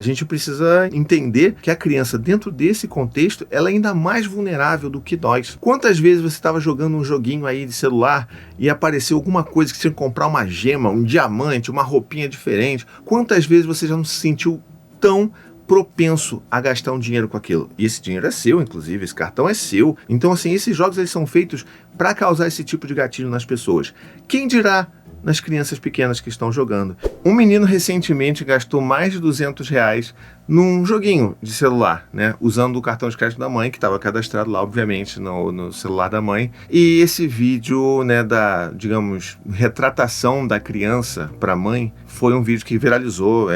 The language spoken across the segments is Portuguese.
A gente precisa entender que a criança, dentro desse contexto, ela é ainda mais vulnerável do que nós. Quantas vezes você estava jogando um joguinho aí de celular e apareceu alguma coisa que você tinha que comprar uma gema, um diamante, uma roupinha diferente? Quantas vezes você já não se sentiu tão propenso a gastar um dinheiro com aquilo? E esse dinheiro é seu, inclusive, esse cartão é seu. Então, assim, esses jogos eles são feitos para causar esse tipo de gatilho nas pessoas. Quem dirá nas crianças pequenas que estão jogando? Um menino recentemente gastou mais de R$200 num joguinho de celular, né? Usando o cartão de crédito da mãe, que estava cadastrado lá, obviamente, no celular da mãe. E esse vídeo, né, da, digamos, retratação da criança para a mãe, foi um vídeo que viralizou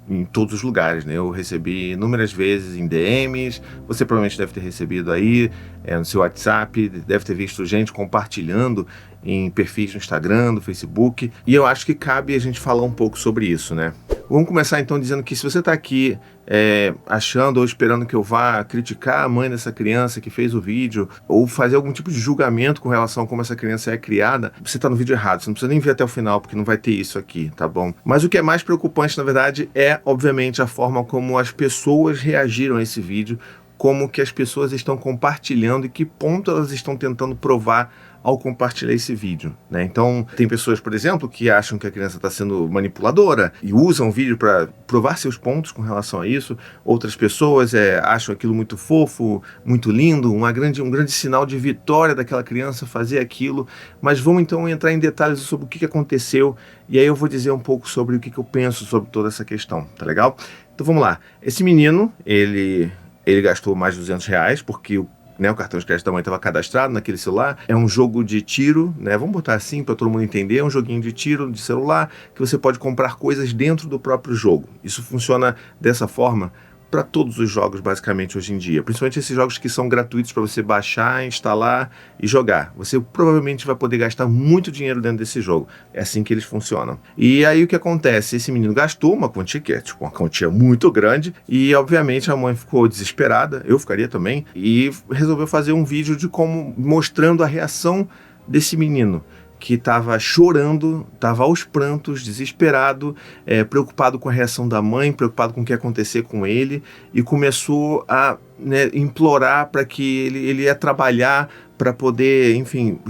em todos os lugares, né? Eu recebi inúmeras vezes em DMs, você provavelmente deve ter recebido aí no seu WhatsApp, deve ter visto gente compartilhando em perfis no Instagram, no Facebook, e eu acho que cabe a gente falar um pouco sobre isso, né? Vamos começar então dizendo que se você está aqui achando ou esperando que eu vá criticar a mãe dessa criança que fez o vídeo, ou fazer algum tipo de julgamento com relação a como essa criança é criada, você está no vídeo errado, você não precisa nem ver até o final, porque não vai ter isso aqui, tá bom? Mas o que é mais preocupante, na verdade, é, obviamente, a forma como as pessoas reagiram a esse vídeo, como que as pessoas estão compartilhando e que ponto elas estão tentando provar ao compartilhar esse vídeo, né? Então, tem pessoas, por exemplo, que acham que a criança está sendo manipuladora e usam o vídeo para provar seus pontos com relação a isso. Outras pessoas acham aquilo muito fofo, muito lindo, um grande sinal de vitória daquela criança fazer aquilo. Mas vamos então entrar em detalhes sobre o que aconteceu e aí eu vou dizer um pouco sobre o que eu penso sobre toda essa questão, tá legal? Então vamos lá. Esse menino, ele gastou mais de R$200 porque o cartão de crédito da mãe estava cadastrado naquele celular. É um jogo de tiro, né? Vamos botar assim para todo mundo entender. É um joguinho de tiro de celular que você pode comprar coisas dentro do próprio jogo. Isso funciona dessa forma para todos os jogos, basicamente, hoje em dia. Principalmente esses jogos que são gratuitos para você baixar, instalar e jogar. Você provavelmente vai poder gastar muito dinheiro dentro desse jogo. É assim que eles funcionam. E aí o que acontece? Esse menino gastou uma quantia que é tipo uma quantia muito grande e, obviamente, a mãe ficou desesperada. Eu ficaria também. E resolveu fazer um vídeo de como mostrando a reação desse menino, que estava chorando, estava aos prantos, desesperado, preocupado com a reação da mãe, preocupado com o que ia acontecer com ele, e começou a implorar para que ele ia trabalhar para poder, enfim,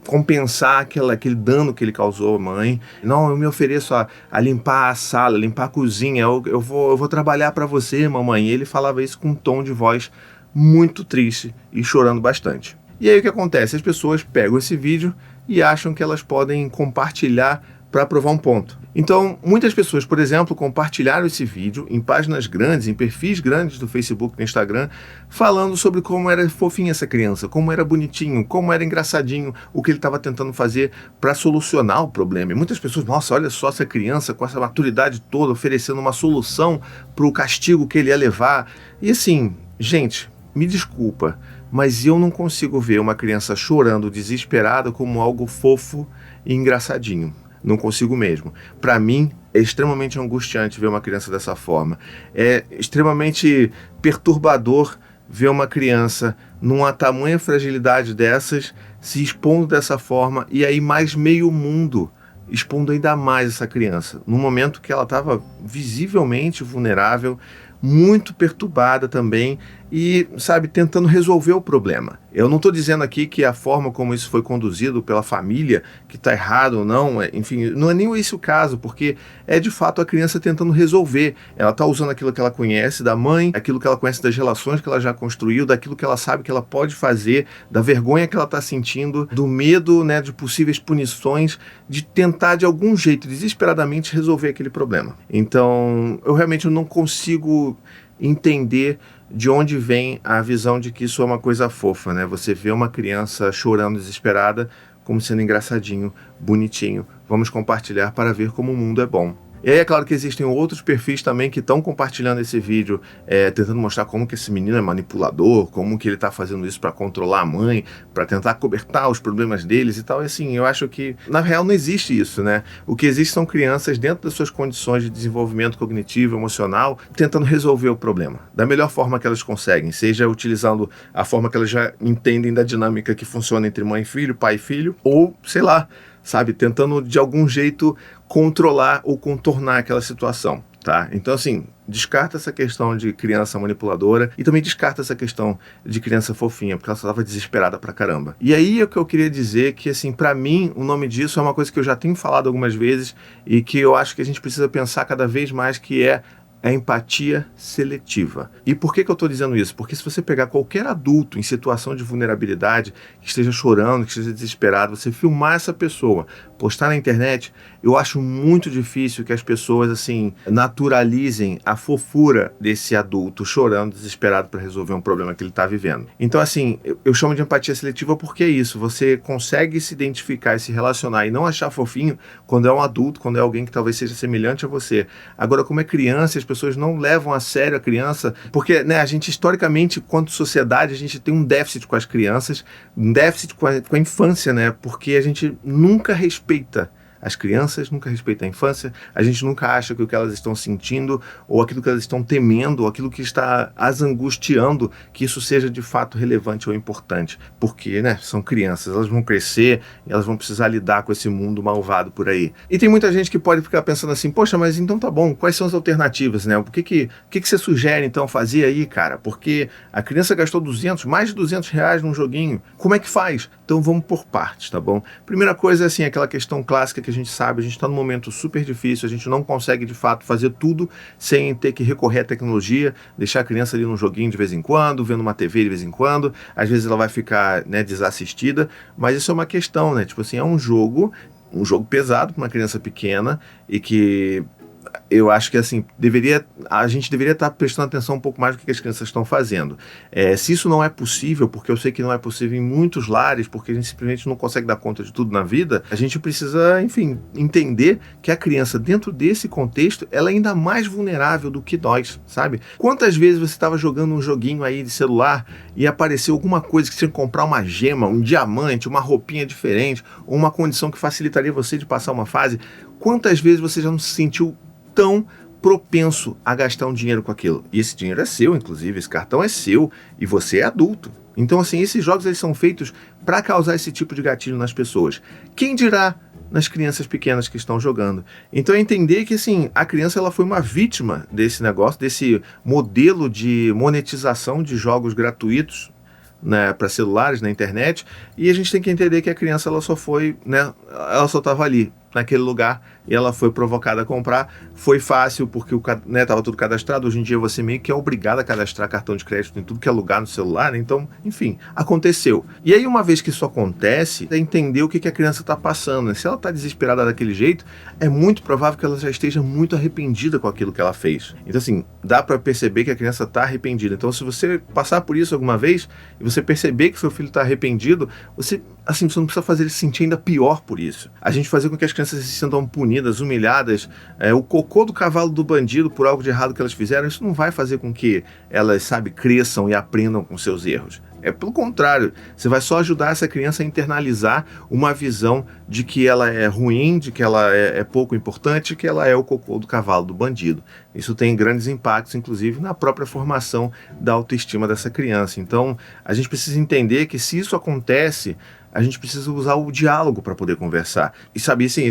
compensar aquele dano que ele causou à mãe. Não, eu me ofereço a limpar a sala, limpar a cozinha, eu vou trabalhar para você, mamãe. E ele falava isso com um tom de voz muito triste e chorando bastante. E aí o que acontece? As pessoas pegam esse vídeo e acham que elas podem compartilhar para provar um ponto. Então, muitas pessoas, por exemplo, compartilharam esse vídeo em páginas grandes, em perfis grandes do Facebook e do Instagram, falando sobre como era fofinha essa criança, como era bonitinho, como era engraçadinho o que ele estava tentando fazer para solucionar o problema. E muitas pessoas, nossa, olha só essa criança com essa maturidade toda, oferecendo uma solução para o castigo que ele ia levar. E assim, gente, me desculpa, mas eu não consigo ver uma criança chorando, desesperada, como algo fofo e engraçadinho. Não consigo mesmo. Para mim, é extremamente angustiante ver uma criança dessa forma. É extremamente perturbador ver uma criança numa tamanha fragilidade dessas, se expondo dessa forma, e aí mais meio mundo expondo ainda mais essa criança, num momento que ela estava visivelmente vulnerável, muito perturbada também e, sabe, tentando resolver o problema. Eu não estou dizendo aqui que a forma como isso foi conduzido pela família, que está errado ou não, enfim, não é nem esse o caso, porque é de fato a criança tentando resolver. Ela está usando aquilo que ela conhece da mãe, aquilo que ela conhece das relações que ela já construiu, daquilo que ela sabe que ela pode fazer, da vergonha que ela está sentindo, do medo, né, de possíveis punições, de tentar de algum jeito, desesperadamente, resolver aquele problema. Então, eu realmente não consigo entender de onde vem a visão de que isso é uma coisa fofa, né? Você vê uma criança chorando desesperada como sendo engraçadinho, bonitinho. Vamos compartilhar para ver como o mundo é bom. E aí é claro que existem outros perfis também que estão compartilhando esse vídeo, tentando mostrar como que esse menino é manipulador, como que ele está fazendo isso para controlar a mãe, para tentar cobertar os problemas deles e tal. E assim, eu acho que na real não existe isso, né? O que existe são crianças dentro das suas condições de desenvolvimento cognitivo, emocional, tentando resolver o problema da melhor forma que elas conseguem, seja utilizando a forma que elas já entendem da dinâmica que funciona entre mãe e filho, pai e filho, ou sei lá, sabe, tentando de algum jeito controlar ou contornar aquela situação, tá? Então, assim, descarta essa questão de criança manipuladora e também descarta essa questão de criança fofinha, porque ela só estava desesperada pra caramba. E aí é o que eu queria dizer que, assim, pra mim, o nome disso é uma coisa que eu já tenho falado algumas vezes e que eu acho que a gente precisa pensar cada vez mais, que é a empatia seletiva. E por que eu estou dizendo isso? Porque se você pegar qualquer adulto em situação de vulnerabilidade, que esteja chorando, que esteja desesperado, você filmar essa pessoa, postar na internet, eu acho muito difícil que as pessoas, assim, naturalizem a fofura desse adulto chorando, desesperado para resolver um problema que ele está vivendo. Então, assim, eu chamo de empatia seletiva porque é isso. Você consegue se identificar e se relacionar e não achar fofinho quando é um adulto, quando é alguém que talvez seja semelhante a você. Agora, como é criança, as pessoas não levam a sério a criança, porque, né, a gente, historicamente, quanto sociedade, a gente tem um déficit com as crianças, um déficit com a infância, né, porque a gente nunca respeita as crianças, nunca respeita a infância, a gente nunca acha que o que elas estão sentindo, ou aquilo que elas estão temendo, ou aquilo que está as angustiando, que isso seja de fato relevante ou importante. Porque, né, são crianças, elas vão crescer, elas vão precisar lidar com esse mundo malvado por aí. E tem muita gente que pode ficar pensando assim, poxa, mas então tá bom, quais são as alternativas, né? O que você sugere então fazer aí, cara? Porque a criança gastou mais de R$200 num joguinho, como é que faz? Então vamos por partes, tá bom? Primeira coisa é assim, aquela questão clássica que a gente sabe, a gente está num momento super difícil, a gente não consegue de fato fazer tudo sem ter que recorrer à tecnologia, deixar a criança ali num joguinho de vez em quando, vendo uma TV de vez em quando, às vezes ela vai ficar, né, desassistida, mas isso é uma questão, né? Tipo assim, é um jogo pesado para uma criança pequena e que eu acho que assim, a gente deveria estar prestando atenção um pouco mais no que as crianças estão fazendo. Se isso não é possível, porque eu sei que não é possível em muitos lares, porque a gente simplesmente não consegue dar conta de tudo na vida, a gente precisa, enfim, entender que a criança, dentro desse contexto, ela é ainda mais vulnerável do que nós, sabe? Quantas vezes você estava jogando um joguinho aí de celular e apareceu alguma coisa que você tinha que comprar uma gema, um diamante, uma roupinha diferente, ou uma condição que facilitaria você de passar uma fase? Quantas vezes você já não se sentiu tão propenso a gastar um dinheiro com aquilo? E esse dinheiro é seu, inclusive, esse cartão é seu e você é adulto. Então, assim, esses jogos eles são feitos para causar esse tipo de gatilho nas pessoas. Quem dirá nas crianças pequenas que estão jogando? Então, é entender que, assim, a criança ela foi uma vítima desse negócio, desse modelo de monetização de jogos gratuitos, né, para celulares, na internet, e a gente tem que entender que a criança ela só foi, né, ela só estava ali, naquele lugar, e ela foi provocada a comprar. Foi fácil porque estava tudo cadastrado. Hoje em dia você meio que é obrigado a cadastrar cartão de crédito em tudo que é lugar no celular, né? Então, enfim, aconteceu. E aí, uma vez que isso acontece, é entender o que a criança está passando, né? Se ela está desesperada daquele jeito, é muito provável que ela já esteja muito arrependida com aquilo que ela fez. Então, assim, dá para perceber que a criança está arrependida. Então, se você passar por isso alguma vez e você perceber que seu filho está arrependido, você não precisa fazer ele se sentir ainda pior por isso. A gente fazer com que as crianças se sintam punidas, humilhadas, o cocô do cavalo do bandido por algo de errado que elas fizeram, isso não vai fazer com que elas, cresçam e aprendam com seus erros. Pelo contrário, você vai só ajudar essa criança a internalizar uma visão de que ela é ruim, de que ela é pouco importante, que ela é o cocô do cavalo do bandido. Isso tem grandes impactos, inclusive, na própria formação da autoestima dessa criança. Então, a gente precisa entender que se isso acontece, a gente precisa usar o diálogo para poder conversar. E sabe, assim,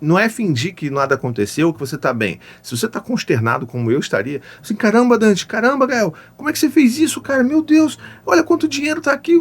não é fingir que nada aconteceu, que você está bem. Se você está consternado como eu estaria, assim, caramba, Dante, caramba, Gael, como é que você fez isso, cara? Meu Deus, olha quanto dinheiro está aqui,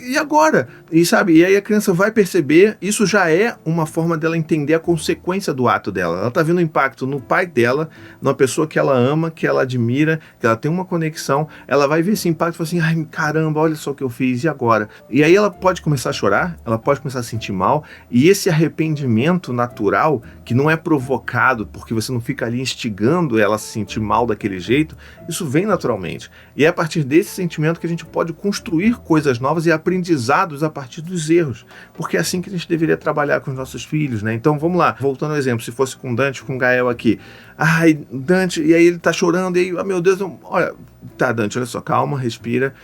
e agora? E sabe, e aí a criança vai perceber, isso já é uma forma dela entender a consequência do ato dela. Ela está vendo o impacto no pai dela, numa pessoa que ela ama, que ela admira, que ela tem uma conexão, ela vai ver esse impacto e falar assim, ai, caramba, olha só o que eu fiz, e agora? E aí ela pode começar a chorar, ela pode começar a sentir mal, e esse arrependimento natural, que não é provocado porque você não fica ali instigando ela a se sentir mal daquele jeito, isso vem naturalmente. E é a partir desse sentimento que a gente pode construir coisas novas e aprendizados a partir dos erros, porque é assim que a gente deveria trabalhar com os nossos filhos, né? Então vamos lá, voltando ao exemplo, se fosse com Dante, com Gael aqui, ai, Dante, e aí ele tá chorando, e aí, meu Deus, olha, tá, Dante, olha só, calma, respira.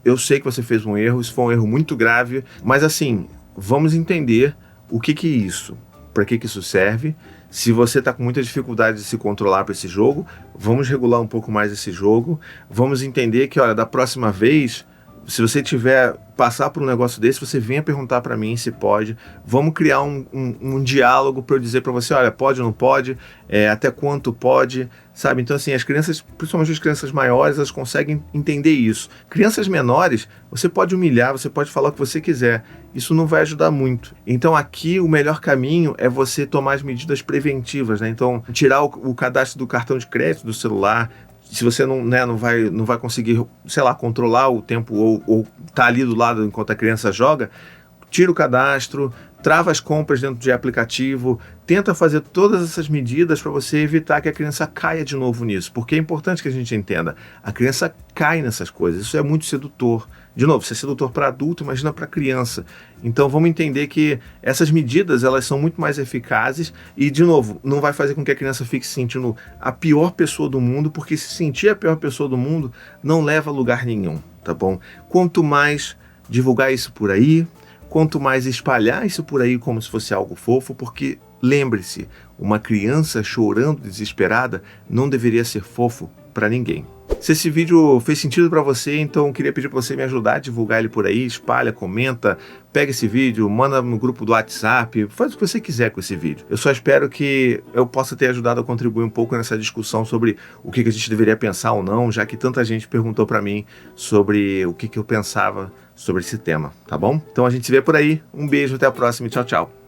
Eu sei que você fez um erro, isso foi um erro muito grave, mas assim, vamos entender o que é isso, para que isso serve. Se você está com muita dificuldade de se controlar para esse jogo, vamos regular um pouco mais esse jogo, vamos entender que, olha, da próxima vez, Se você tiver passar por um negócio desse, você venha perguntar para mim se pode. Vamos criar um diálogo para eu dizer para você, olha, pode ou não pode, até quanto pode, sabe? Então, assim, as crianças, principalmente as crianças maiores, elas conseguem entender isso. Crianças menores, você pode humilhar, você pode falar o que você quiser. Isso não vai ajudar muito. Então, aqui, o melhor caminho é você tomar as medidas preventivas, né? Então, tirar o cadastro do cartão de crédito do celular. Se você não vai conseguir, sei lá, controlar o tempo ou tá ali do lado enquanto a criança joga, tira o cadastro, trava as compras dentro de aplicativo, tenta fazer todas essas medidas para você evitar que a criança caia de novo nisso, porque é importante que a gente entenda, a criança cai nessas coisas, isso é muito sedutor. De novo, se é sedutor para adulto, imagina para criança. Então vamos entender que essas medidas elas são muito mais eficazes e, de novo, não vai fazer com que a criança fique se sentindo a pior pessoa do mundo, porque se sentir a pior pessoa do mundo não leva a lugar nenhum, tá bom? Quanto mais divulgar isso por aí, quanto mais espalhar isso por aí como se fosse algo fofo, porque lembre-se, uma criança chorando desesperada não deveria ser fofo para ninguém. Se esse vídeo fez sentido para você, então eu queria pedir para você me ajudar a divulgar ele por aí, espalha, comenta, pega esse vídeo, manda no grupo do WhatsApp, faz o que você quiser com esse vídeo. Eu só espero que eu possa ter ajudado a contribuir um pouco nessa discussão sobre o que a gente deveria pensar ou não, já que tanta gente perguntou para mim sobre o que eu pensava sobre esse tema, tá bom? Então a gente se vê por aí, um beijo, até a próxima e tchau, tchau.